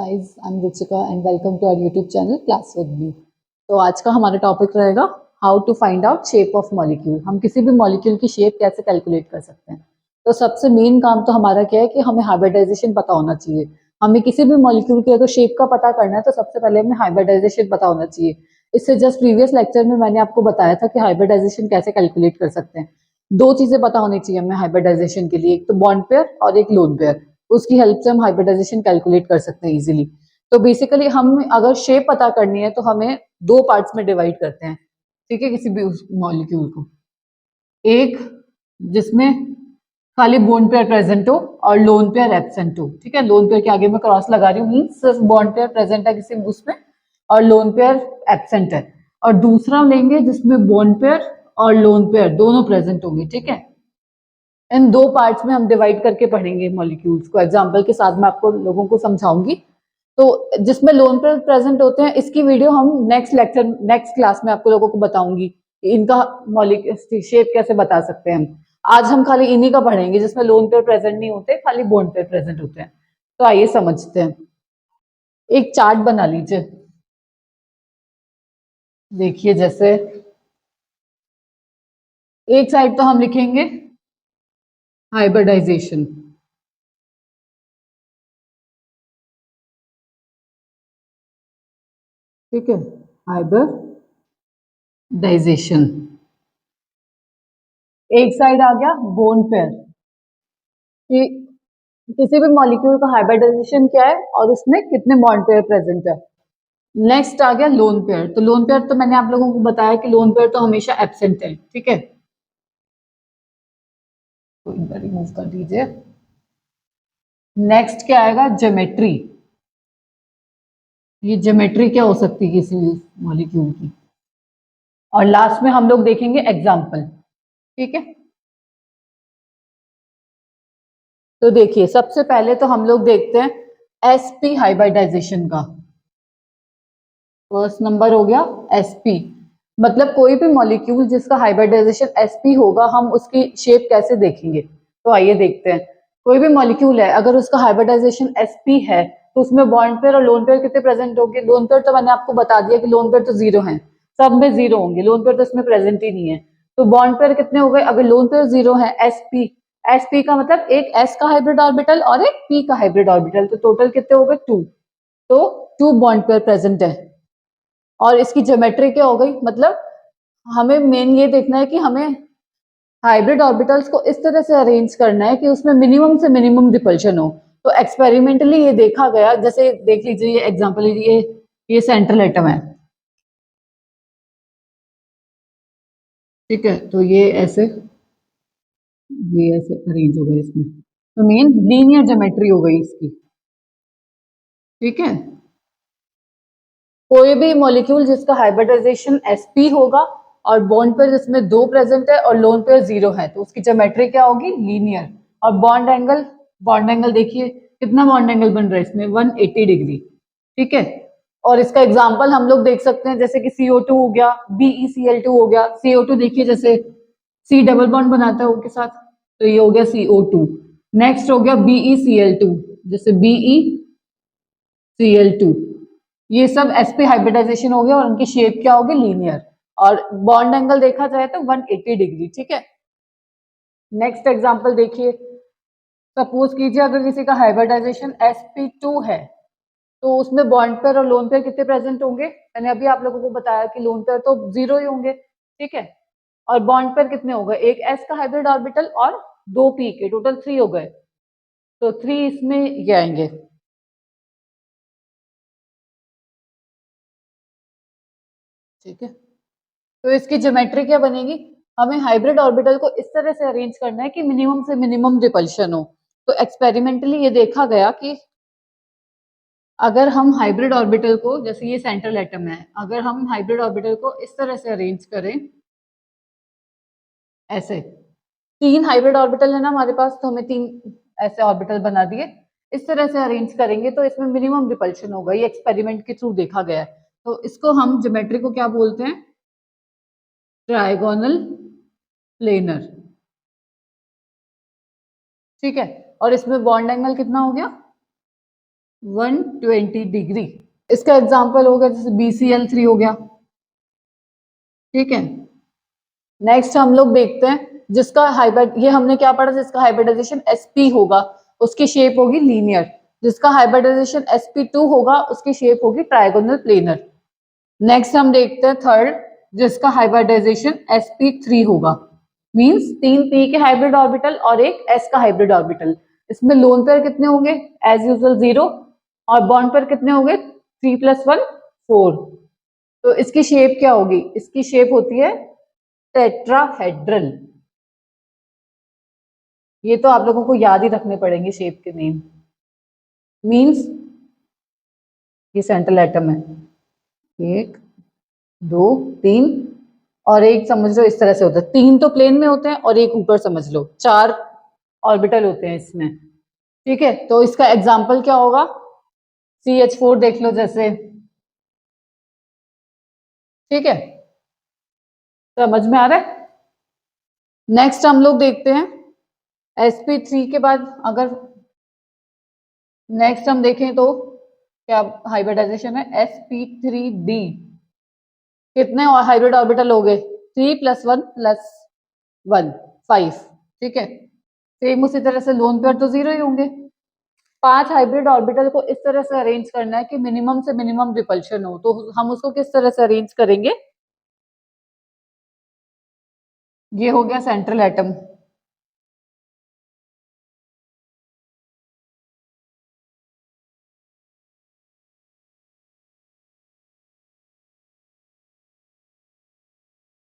guys, I'm Ruchika and welcome to our YouTube channel Class with Me। तो आज का हमारा टॉपिक रहेगा how to find out shape of molecule. हम किसी भी मॉलिक्यूल की शेप कैसे कैलकुलेट कर सकते हैं। तो सबसे मेन काम तो हमारा क्या है कि हमें हाइब्रिडाइजेशन पता होना चाहिए। हमें किसी भी मॉलिक्यूल की अगर शेप का पता करना है तो सबसे पहले हमें हाइब्रिडाइजेशन पता होना चाहिए। इससे जस्ट प्रीवियस लेक्चर में मैंने आपको बताया था कि हाइब्रिडाइजेशन कैसे कैलकुलेट कर सकते हैं। दो चीजें पता होनी चाहिए हमें हाइब्रिडाइजेशन के लिए, एक तो बॉन्ड पेयर और एक लोन पेयर। उसकी हेल्प से हम हाइब्रिडाइजेशन कैलकुलेट कर सकते हैं इजीली। तो बेसिकली हम अगर शेप पता करनी है तो हमें दो पार्ट्स में डिवाइड करते हैं, ठीक है, किसी भी उस मॉलिक्यूल को। एक जिसमें खाली बोन पेयर प्रेजेंट हो और लोन पेयर एब्सेंट हो, ठीक है। लोन पेयर के आगे मैं क्रॉस लगा रही हूँ, मीन्स सिर्फ बॉन्ड पेयर प्रेजेंट है किसी उसमें और लोन पेयर एब्सेंट है। और दूसरा लेंगे जिसमें बॉन्ड पेयर और लोन पेयर दोनों प्रेजेंट होंगे, ठीक है। इन दो पार्ट्स में हम डिवाइड करके पढ़ेंगे मॉलिक्यूल्स को। एग्जांपल के साथ मैं आपको लोगों को समझाऊंगी। तो जिसमें लोन पेयर प्रेजेंट होते हैं इसकी वीडियो हम नेक्स्ट लेक्चर नेक्स्ट क्लास में आपको लोगों को बताऊंगी कि इनका मॉलिक्यूल शेप कैसे बता सकते हैं हम। आज हम खाली इन्हीं का पढ़ेंगे जिसमें लोन पेयर प्रेजेंट नहीं होते, खाली बॉन्ड पेयर प्रेजेंट होते हैं। तो आइए समझते हैं। एक चार्ट बना लीजिए। देखिए, जैसे एक साइड तो हम लिखेंगे हाइब्रिडाइजेशन, ठीक है, हाइब्रिडाइजेशन। एक साइड आ गया बोन पेयर कि किसी भी मॉलिक्यूल का हाइब्रिडाइजेशन क्या है और उसमें कितने बॉन्ड पेयर प्रेजेंट है। नेक्स्ट आ गया लोन पेयर। तो लोन पेयर तो मैंने आप लोगों को बताया कि लोन पेयर तो हमेशा एब्सेंट है, ठीक है। तो इधर रिमूव कर दीजिए। नेक्स्ट क्या आएगा, ज्योमेट्री। ये ज्योमेट्री क्या हो सकती है किसी मॉलिक्यूल की। और लास्ट में हम लोग देखेंगे एग्जाम्पल, ठीक है। तो देखिए, सबसे पहले तो हम लोग देखते हैं एसपी हाइब्रिडाइजेशन का। फर्स्ट नंबर हो गया एसपी, मतलब कोई भी मॉलिक्यूल जिसका हाइब्रिडाइजेशन एसपी होगा हम उसकी शेप कैसे देखेंगे। तो आइए देखते हैं। कोई भी मॉलिक्यूल है अगर उसका हाइब्रिडाइजेशन एसपी है तो उसमें बॉन्ड पेयर और लोन पेयर कितने प्रेजेंट होंगे। लोन पेयर तो मैंने आपको बता दिया कि लोन पेयर तो जीरो है, सब में जीरो होंगे, लोन पेयर तो इसमें प्रेजेंट ही नहीं है। तो बॉन्ड पेयर कितने हो गए, अगर लोन पेयर जीरो है, एसपी। एसपी का मतलब एक एस का हाइब्रिड ऑर्बिटल और एक पी का हाइब्रिड ऑर्बिटल, तो टोटल कितने हो गए, टू। तो टू बॉन्ड पेयर प्रेजेंट है। और इसकी ज्योमेट्री क्या हो गई, मतलब हमें मेन ये देखना है कि हमें हाइब्रिड ऑर्बिटल्स को इस तरह से अरेंज करना है कि उसमें मिनिमम से मिनिमम रिपल्शन हो। तो एक्सपेरिमेंटली ये देखा गया, जैसे देख लीजिए ये एग्जांपल, ये सेंट्रल एटम है, ठीक है। तो ये ऐसे अरेंज हो गए इसमें। तो मेन लीनियर ज्योमेट्री हो गई इसकी, ठीक है। कोई भी मॉलिक्यूल जिसका हाइब्रिडाइजेशन sp होगा और बॉन्ड पेयर जिसमें दो प्रेजेंट है और लोन पेयर जीरो है तो उसकी ज्योमेट्री क्या होगी, लीनियर। और बॉन्ड एंगल देखिए कितना बॉन्ड एंगल बन रहा है इसमें, 180 डिग्री, ठीक है। और इसका एग्जांपल हम लोग देख सकते हैं, जैसे कि CO2 हो गया, BeCl2 हो गया। CO2 देखिए जैसे C डबल बॉन्ड बनाता है O के साथ, तो ये हो गया CO2। नेक्स्ट हो गया BeCl2, जैसे BeCl2। ये सब sp हाइब्रिडाइजेशन हो गया और उनकी शेप क्या होगी, लीनियर। और बॉन्ड एंगल देखा जाए तो 180 डिग्री, ठीक है। नेक्स्ट एग्जांपल देखिए, सपोज कीजिए अगर किसी का हाइब्रिडाइजेशन sp2 है तो उसमें बॉन्ड पेयर और लोन पेयर कितने प्रेजेंट होंगे। मैंने अभी आप लोगों को बताया कि लोन पेयर तो जीरो ही होंगे, ठीक है। और बॉन्ड पेयर कितने हो गए, एक s का हाइब्रिड ऑर्बिटल और दो p के, टोटल 3 हो गए। तो 3 इसमें ये आएंगे, ठीक है। तो इसकी ज्योमेट्री क्या बनेगी, हमें हाइब्रिड ऑर्बिटल को इस तरह से अरेंज करना है कि मिनिमम से मिनिमम रिपल्शन हो। तो एक्सपेरिमेंटली ये देखा गया कि अगर हम हाइब्रिड ऑर्बिटल को, जैसे ये सेंट्रल एटम है, अगर हम हाइब्रिड ऑर्बिटल को इस तरह से अरेंज करें, ऐसे तीन हाइब्रिड ऑर्बिटल है ना हमारे पास, तो हमें तीन ऐसे ऑर्बिटल बना दिए, इस तरह से अरेंज करेंगे तो इसमें मिनिमम रिपल्शन होगा। ये एक्सपेरिमेंट के थ्रू देखा गया है। तो इसको हम ज्योमेट्री को क्या बोलते हैं, ट्राइगोनल प्लेनर, ठीक है। और इसमें बॉन्ड एंगल कितना हो गया, 120 डिग्री। इसका एग्जांपल हो गया जैसे BCl3 हो गया, ठीक है। नेक्स्ट हम लोग देखते हैं जिसका हाइब्रिड, ये हमने क्या पढ़ा, जिसका हाइब्रिडाइजेशन sp होगा उसकी शेप होगी लीनियर, जिसका हाइब्रिडाइजेशन sp2 होगा उसकी शेप होगी ट्रायगोनल प्लेनर। नेक्स्ट हम देखते हैं थर्ड, जिसका हाइब्रिडाइजेशन sp3 होगा, मींस 3p के हाइब्रिड ऑर्बिटल और एक s का हाइब्रिड ऑर्बिटल। इसमें लोन पेयर कितने होंगे, एज यूजुअल 0, और बॉन्ड पेयर कितने होंगे, 3 + 1 4। तो इसकी शेप क्या होगी, इसकी शेप होती है टेट्राहेड्रल। ये तो आप लोगों को याद ही रखने पड़ेंगे शेप के नेम। मींस ये सेंट्रल एटम है, 1 2 3, और एक समझ लो इस तरह से होता है, 3 तो प्लेन में होते हैं और एक ऊपर समझ लो, 4 ऑर्बिटल होते हैं इसमें, ठीक है। तो इसका एग्जाम्पल क्या होगा, CH4 देख लो जैसे, ठीक है, समझ में आ रहा है। नेक्स्ट हम लोग देखते हैं sp3 के बाद, अगर नेक्स्ट हम देखें तो क्या हाइब्रिडाइजेशन है, sp3d। कितने हाइब्रिड ऑर्बिटल हो गए, 3 + 1 + 1 5, ठीक है। सेम उसी तरह से लोन पेयर तो 0 ही होंगे। 5 हाइब्रिड ऑर्बिटल को इस तरह से अरेंज करना है कि मिनिमम से मिनिमम रिपल्शन हो, तो हम उसको किस तरह से अरेंज करेंगे, ये हो गया सेंट्रल एटम।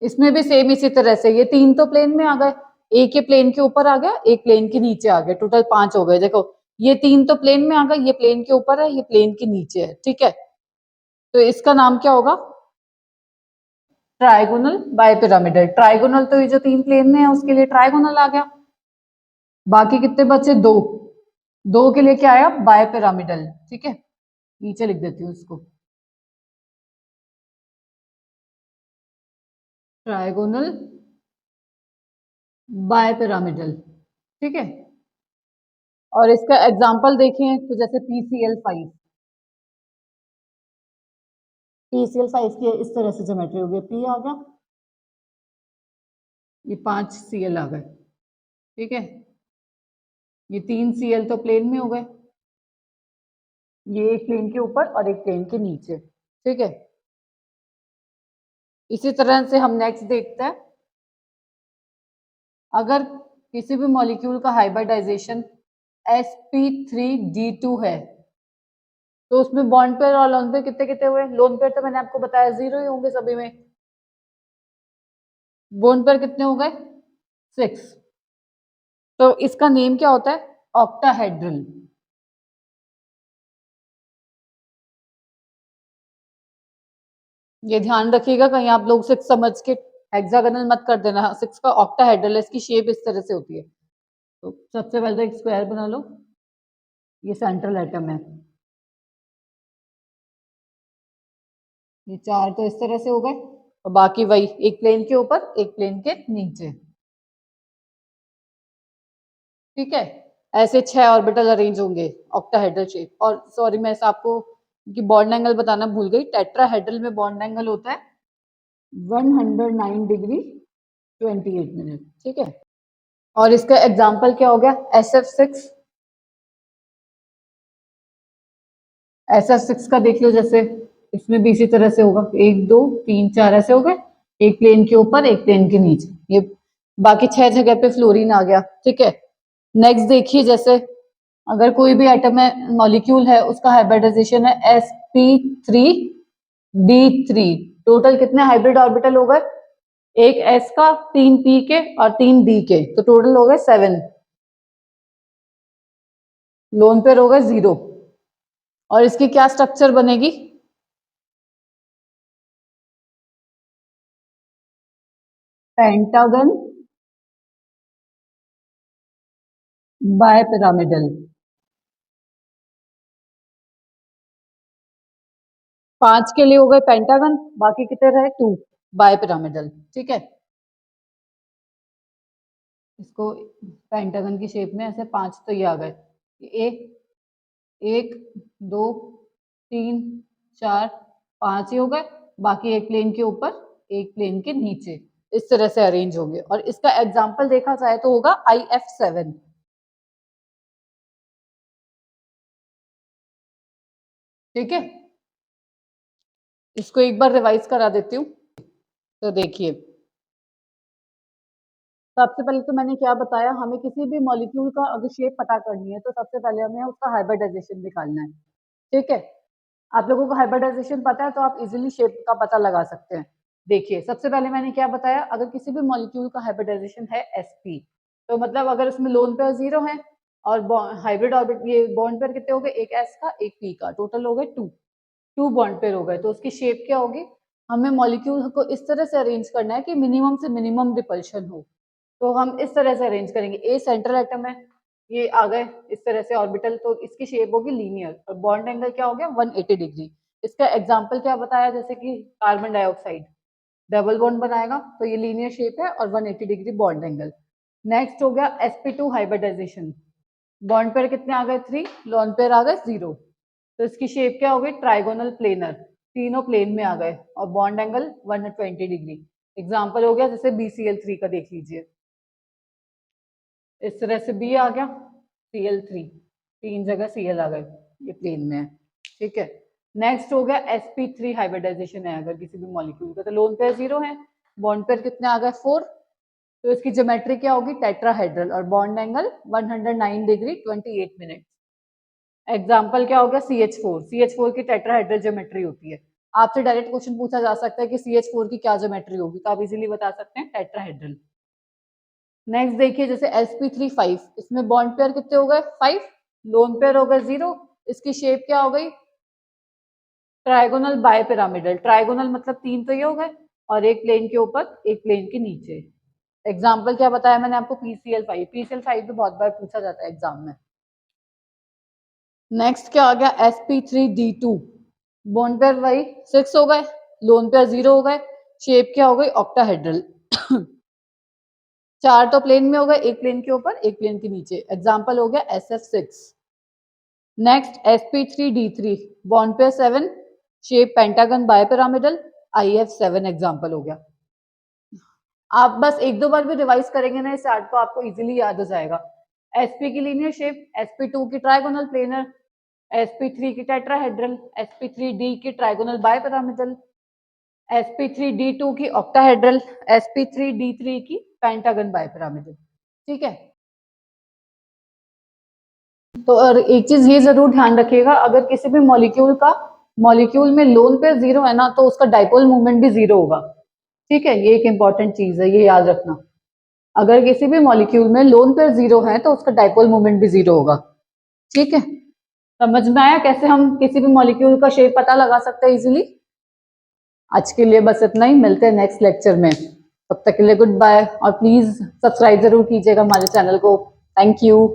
इसमें भी सेम इसी तरह से, ये 3 तो प्लेन में आ गए, एक ये प्लेन के ऊपर आ गया, एक प्लेन के नीचे आ गया, टोटल 5 हो गए। देखो ये 3 तो प्लेन में आ गए, ये प्लेन के ऊपर है, ये प्लेन के नीचे है, ठीक है। तो इसका नाम क्या होगा, ट्राइगोनल बायपिरामिडल। ट्राइगोनल तो ये जो 3 प्लेन में है उसके लिए ट्राइगोनल आ गया, बाकी कितने बचे, 2, 2 के लिए क्या आया, बायपिरामिडल, ठीक है। नीचे लिख देती हूँ इसको, ट्राइगोनल बायपिरामिडल, ठीक है। और इसका एग्जाम्पल देखें तो जैसे PCl5, PCl5 की इस तरह से ज्योमेट्री हो गई, P आ गया, ये 5 Cl आ गए, ठीक है। ये 3 Cl तो प्लेन में हो गए, ये एक प्लेन के ऊपर और एक प्लेन के नीचे, ठीक है। इसी तरह से हम नेक्स्ट देखते हैं, अगर किसी भी मॉलिक्यूल का हाइब्रिडाइजेशन sp3d2 है, तो उसमें बॉन्ड पेयर और लोन पेयर कितने कितने हुए, लोन पेयर तो मैंने आपको बताया 0 ही होंगे सभी में, बॉन्ड पेयर कितने हो गए, 6। तो इसका नेम क्या होता है, ऑक्टाहेड्रल। ये ध्यान रखिएगा कहीं आप लोग 6 समझ के हेक्सागोनल मत कर देना, 6 का ऑक्टाहेड्रल है, इसकी शेप इस तरह से होती है। तो सबसे पहले तो एक स्क्वायर बना लो, ये सेंट्रल एटम है, ये 4 तो इस तरह से हो गए, और बाकी वही एक प्लेन के ऊपर एक प्लेन के नीचे, ठीक है। ऐसे 6 ऑर्बिटल अरेंज होंगे ऑक्टाहेड्रल शेप। और सॉरी मैं आपको कि बॉन्ड एंगल बताना भूल गई, टेट्राहेड्रल में बॉन्ड एंगल होता है 109 डिग्री 28 मिनट, ठीक है। और इसका एग्जाम्पल क्या हो गया, SF6। SF6 का देख लो, जैसे इसमें भी इसी तरह से होगा, 1 2 3 4 ऐसे हो गए, एक प्लेन के ऊपर एक प्लेन के नीचे, ये बाकी 6 जगह पे फ्लोरीन आ गया, ठीक है। नेक्स्ट देखिए, जैसे अगर कोई भी एटम है, मॉलिक्यूल है, उसका हाइब्रिडाइजेशन है sp3d3, टोटल कितने हाइब्रिड ऑर्बिटल हो गए, एक s का, 3 p के और 3 d के, तो टोटल हो गए 7। लोन पेयर होगा 0, और इसकी क्या स्ट्रक्चर बनेगी, पेंटागन बायपिरामिडल। 5 के लिए हो गए पेंटागन, बाकी कितने रहे, 2 बायपिरामिडल, ठीक है। इसको पेंटागन की शेप में ऐसे 5 तो ये आ गए, ए 1 2 3 4 5 ही हो गए, बाकी एक प्लेन के ऊपर एक प्लेन के नीचे, इस तरह से अरेंज होंगे। और इसका एग्जाम्पल देखा जाए तो होगा IF7। ठीक है, इसको एक बार रिवाइज करा देती हूँ। तो देखिए, सबसे पहले तो मैंने क्या बताया, हमें किसी भी मॉलिक्यूल का अगर शेप पता करनी है तो सबसे पहले हमें उसका हाइब्रिडाइजेशन निकालना है। ठीक है, आप लोगों को हाइब्रिडाइजेशन पता है तो आप इजीली शेप का पता लगा सकते हैं। देखिए, सबसे पहले मैंने क्या बताया, अगर किसी भी मॉलिक्यूल का हाइब्रिडाइजेशन है sp, तो मतलब अगर उसमें लोन पेयर 0 है और हाइब्रिड ऑर्बिट, ये बॉन्ड पेयर कितने हो गए, एक s का एक p का, टोटल हो गए 2 बॉन्ड पेयर हो गए। तो उसकी शेप क्या होगी, हमें मॉलिक्यूल को इस तरह से अरेंज करना है कि मिनिमम से मिनिमम रिपल्शन हो। तो हम इस तरह से अरेंज करेंगे, ए सेंट्रल एटम है, ये आ गए इस तरह से ऑर्बिटल, तो इसकी शेप होगी लीनियर और बॉन्ड एंगल क्या हो गया 180 डिग्री। इसका एग्जांपल क्या बताया, जैसे कि कार्बन डाइऑक्साइड डबल बॉन्ड बनाएगा तो ये लीनियर शेप है और 180 डिग्री बॉन्ड एंगल। नेक्स्ट हो गया sp2 हाइब्रिडाइजेशन, बॉन्ड पेयर कितने आ गए 3, लोन पेयर आ गए 0, तो इसकी शेप क्या हो गई ट्राइगोनल प्लेनर, तीनों प्लेन में आ गए और बॉन्ड एंगल 120 डिग्री। एग्जाम्पल हो गया जैसे BCl3 का, देख लीजिए इस तरह से B आ गया, Cl3, 3 जगह Cl आ गए, ये प्लेन में है। ठीक है, नेक्स्ट हो गया sp3 हाइब्रिडाइजेशन है अगर किसी भी मॉलिक्यूल का, तो लोन पेयर 0 है, बॉन्ड पेयर कितने आ गए 4, तो इसकी ज्योमेट्री क्या होगी टेट्राहेड्रल और bond angle 109 degree 28 minute. Example क्या हो गया CH4, CH4 की टेट्राहेड्रल ज्योमेट्री होती है। आपसे डायरेक्ट क्वेश्चन पूछा जा सकता है कि CH4 की क्या ज्योमेट्री होगी, तो आप इजीली बता सकते हैं टेट्राहेड्रल। नेक्स्ट देखिए, जैसे sp3 5, इसमें बॉन्ड पेयर कितने हो गए 5, लोन पेयर हो गए 0, इसकी शेप क्या हो गई ट्राइगोनल बायपिरामिडल, ट्राइगोनल मतलब 3 तो ये हो गए और एक प्लेन के ऊपर एक प्लेन के नीचे। एग्जाम्पल क्या बताया मैंने आपको, PCl5, PCl5 भी बहुत बार पूछा जाता है एग्जाम में। नेक्स्ट क्या आ गया sp3d2, बॉन्ड पेयर वही 6 हो गए, लोन पेयर 0 हो गए, शेप क्या हो गई ऑक्टाहेड्रल। 4 तो प्लेन में हो गए, एक प्लेन के ऊपर एक प्लेन के नीचे, एग्जाम्पल हो गया SF6। Next sp3d3, bond pair 7, shape pentagon bipyramidal, IF7 example हो गया। आप बस एक दो बार भी रिवाइज करेंगे ना इस चार्ट को, आपको इजीली याद हो जाएगा। sp की लीनियर शेप, sp2 की ट्राइगोनल प्लेनर, sp3 की टेट्राहेड्रल, sp3d की ट्राइगोनल बायपिरामिडल, sp3d2 की ऑक्टाहेड्रल, sp3d3 की पेंटागन बायपिरामिडल। ठीक है, तो और एक चीज ये जरूर ध्यान रखिएगा, अगर किसी भी मॉलिक्यूल में लोन पेयर 0 है ना, तो उसका डाइपोल मूवमेंट भी 0 होगा। ठीक है, ये एक इंपॉर्टेंट चीज है, ये याद रखना। अगर किसी भी मॉलिक्यूल में लोन पेयर 0 है तो उसका डाइपोल मूवमेंट भी 0 होगा। ठीक है, समझ में आया कैसे हम किसी भी मॉलिक्यूल का शेप पता लगा सकते हैं इजीली। आज के लिए बस इतना ही, मिलते हैं नेक्स्ट लेक्चर में, तब तक के लिए गुड बाय, और प्लीज सब्सक्राइब जरूर कीजिएगा हमारे चैनल को। Thank you.